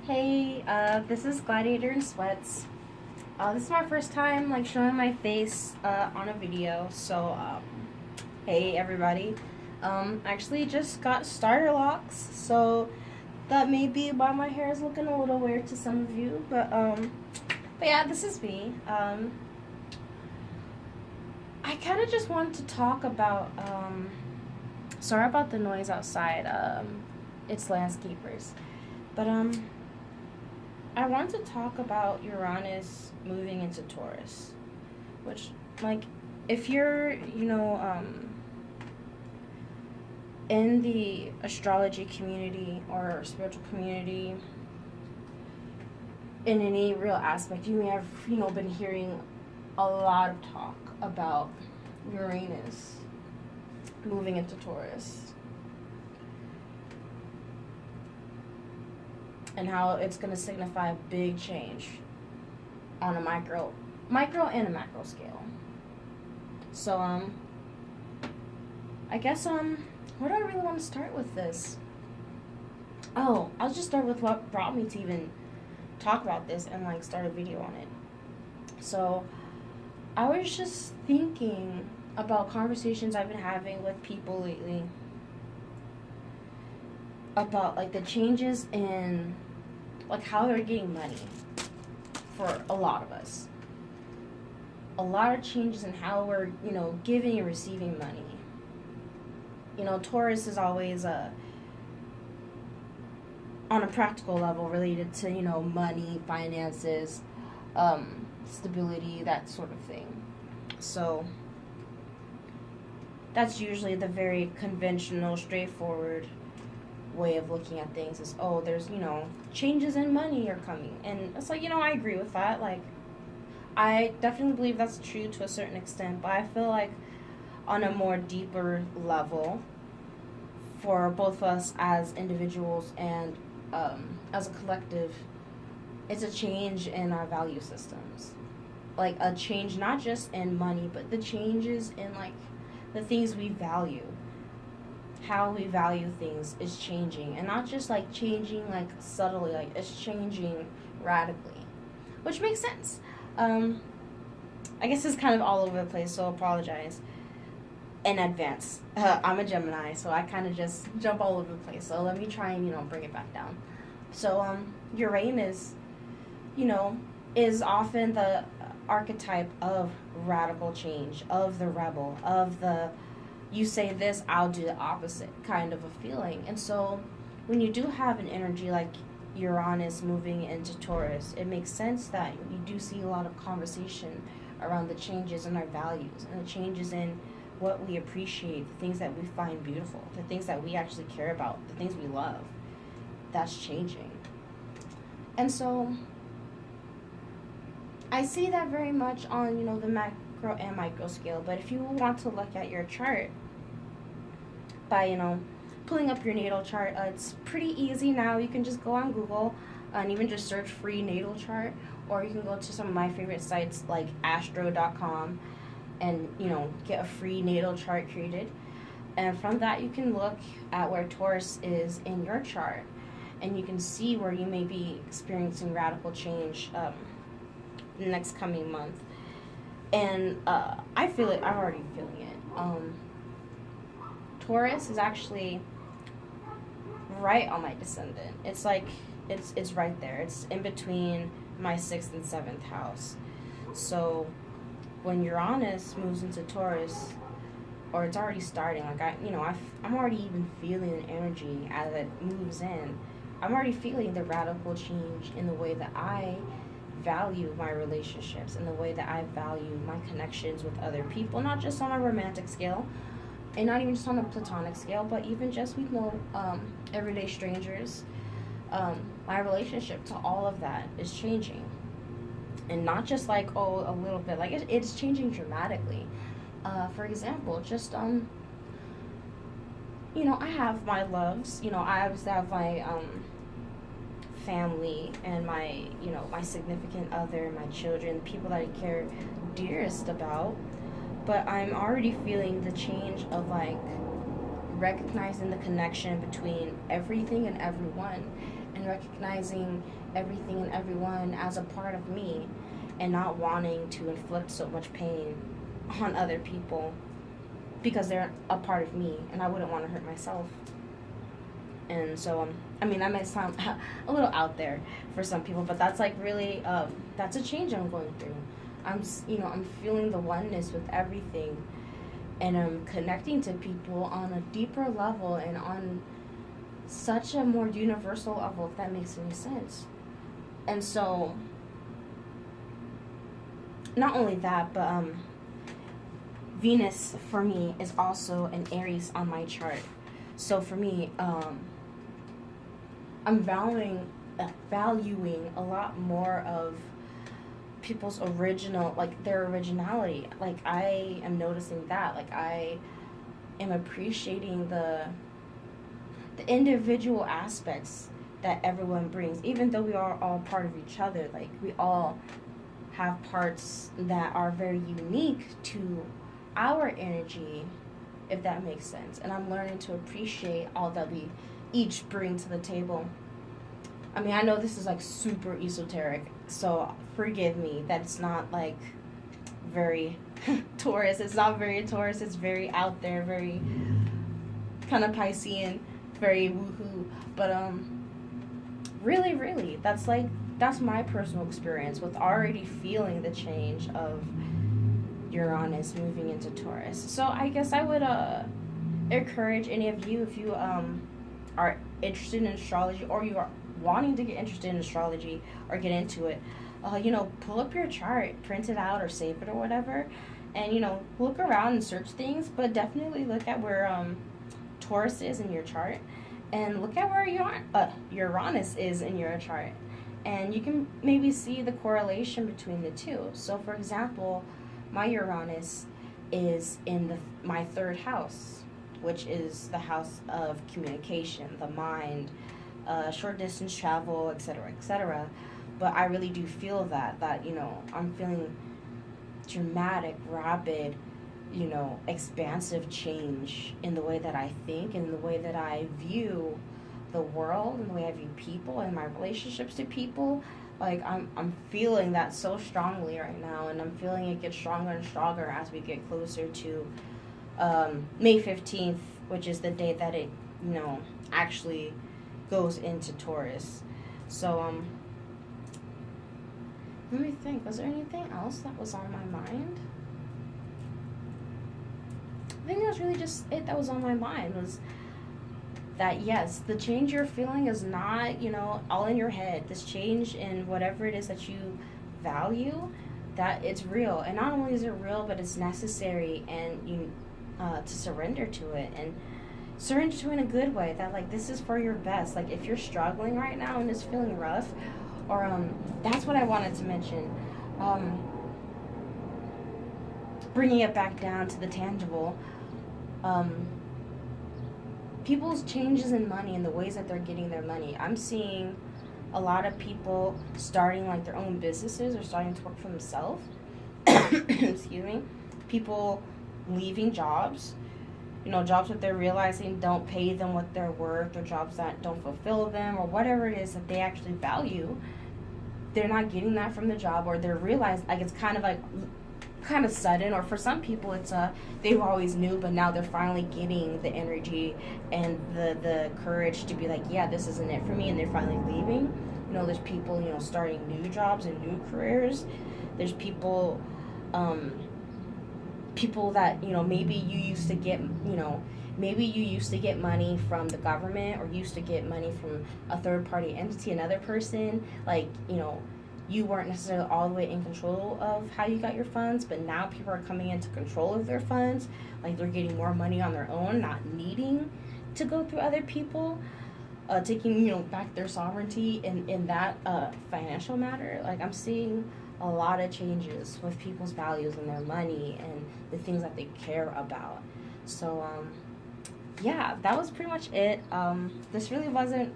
Hey, this is Gladiator in Sweats. This is my first time showing my face on a video. Hey everybody. Actually just got starter locks, so that may be why my hair is looking a little weird to some of you. But yeah, this is me. I kind of just wanted to talk about. Sorry about the noise outside. It's landscapers, but I want to talk about Uranus moving into Taurus, which, if you're, in the astrology community or spiritual community, in any real aspect, you may have, been hearing a lot of talk about Uranus moving into Taurus. And how it's going to signify a big change on a micro and a macro scale. So, I guess, where do I really want to start with this? Oh, I'll just start with what brought me to even talk about this and, start a video on it. So, I was just thinking about conversations I've been having with people lately about, the changes in how they're getting money for a lot of us. A lot of changes in how we're, giving and receiving money. Taurus is always on a practical level related to, money, finances, stability, that sort of thing. So that's usually the very conventional, straightforward way of looking at things is, there's, changes in money are coming. And it's I agree with that. I definitely believe that's true to a certain extent, but I feel on a more deeper level for both of us as individuals and as a collective, it's a change in our value systems. A change not just in money, but the changes in the things we value. How we value things is changing, and not just changing subtly, it's changing radically, which makes sense. I guess it's kind of all over the place, so apologize in advance. I'm a Gemini, so I kind of just jump all over the place, so let me try and bring it back down. So Uranus is often the archetype of radical change, of the rebel, of the you say this, I'll do the opposite kind of a feeling. And so when you do have an energy like Uranus moving into Taurus, it makes sense that you do see a lot of conversation around the changes in our values and the changes in what we appreciate, the things that we find beautiful, the things that we actually care about, the things we love. That's changing. And so I see that very much on, the macro and micro scale. But if you want to look at your chart by, pulling up your natal chart, it's pretty easy now. You can just go on Google and even just search free natal chart, or you can go to some of my favorite sites like astro.com and, get a free natal chart created. And from that, you can look at where Taurus is in your chart, and you can see where you may be experiencing radical change the next coming month. And I feel it. I'm already feeling it. Taurus is actually right on my descendant. It's it's right there. It's in between my 6th and 7th house. So when Uranus moves into Taurus, or it's already starting, I'm already even feeling the energy as it moves in. I'm already feeling the radical change in the way that I value my relationships, in the way that I value my connections with other people, not just on a romantic scale, and not even just on a platonic scale, but even just with everyday strangers. My relationship to all of that is changing, and not just a little bit. It's changing dramatically. For example, just I have my loves. I obviously have my family and my my significant other, my children, people that I care dearest about. But I'm already feeling the change of recognizing the connection between everything and everyone, and and recognizing everything and everyone as a part of me, and not wanting to inflict so much pain on other people because they're a part of me, and I wouldn't want to hurt myself. And so, I mean, that may sound a little out there for some people, but that's like really, that's a change I'm going through. I'm feeling the oneness with everything, and I'm connecting to people on a deeper level and on such a more universal level, if that makes any sense. And so, not only that, but Venus for me is also an Aries on my chart. So for me, I'm valuing a lot more of people's original, like their originality. Like I am noticing that. Like I am appreciating the individual aspects that everyone brings, even though we are all part of each other. Like we all have parts that are very unique to our energy, if that makes sense. And I'm learning to appreciate all that we each bring to the table. I mean, I know this is like super esoteric, so forgive me that it's not like very Taurus. It's not very Taurus. It's very out there, very kind of Piscean, very woohoo. But really, that's my personal experience with already feeling the change of Uranus moving into Taurus. So I guess I would encourage any of you, if you are interested in astrology, or you are wanting to get interested in astrology or get into it, pull up your chart, print it out or save it or whatever, and look around and search things, but definitely look at where Taurus is in your chart, and look at where Uranus is in your chart, and you can maybe see the correlation between the two. So for example, my Uranus is in my third house, which is the house of communication, the mind, short distance travel, etc., etc. But I really do feel that I'm feeling dramatic, rapid, expansive change in the way that I think, and the way that I view the world, and the way I view people and my relationships to people. Like I'm feeling that so strongly right now, and I'm feeling it get stronger and stronger as we get closer to May 15th, which is the day that it actually goes into Taurus. So let me think, was there anything else that was on my mind? I think that was really just it that was on my mind, was that yes, the change you're feeling is not, all in your head. This change in whatever it is that you value, that it's real. And not only is it real, but it's necessary, and you to surrender to it, and surrender to it in a good way, that like this is for your best. Like if you're struggling right now and it's feeling rough, or that's what I wanted to mention, bringing it back down to the tangible, people's changes in money and the ways that they're getting their money. I'm seeing a lot of people starting like their own businesses, or starting to work for themselves. Excuse me. People leaving jobs, jobs that they're realizing don't pay them what they're worth, or jobs that don't fulfill them, or whatever it is that they actually value. They're not getting that from the job, or they're realized like it's kind of sudden, or for some people it's they've always knew, but now they're finally getting the energy and the courage to be like, yeah, this isn't it for me, and they're finally leaving. There's people starting new jobs and new careers. There's people that maybe you used to get money from the government, or used to get money from a third party entity, another person, like you weren't necessarily all the way in control of how you got your funds, but now people are coming into control of their funds. Like they're getting more money on their own, not needing to go through other people, taking back their sovereignty in that financial matter. Like I'm seeing a lot of changes with people's values and their money and the things that they care about. So yeah, that was pretty much it. This really wasn't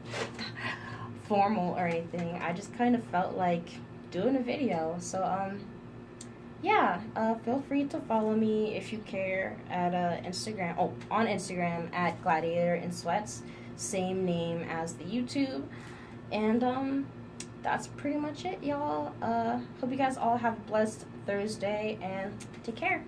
formal or anything. I just kind of felt like doing a video. So yeah, feel free to follow me if you care at Instagram. On Instagram at Gladiator in Sweats, same name as the YouTube. And that's pretty much it, y'all. Hope you guys all have a blessed Thursday and take care.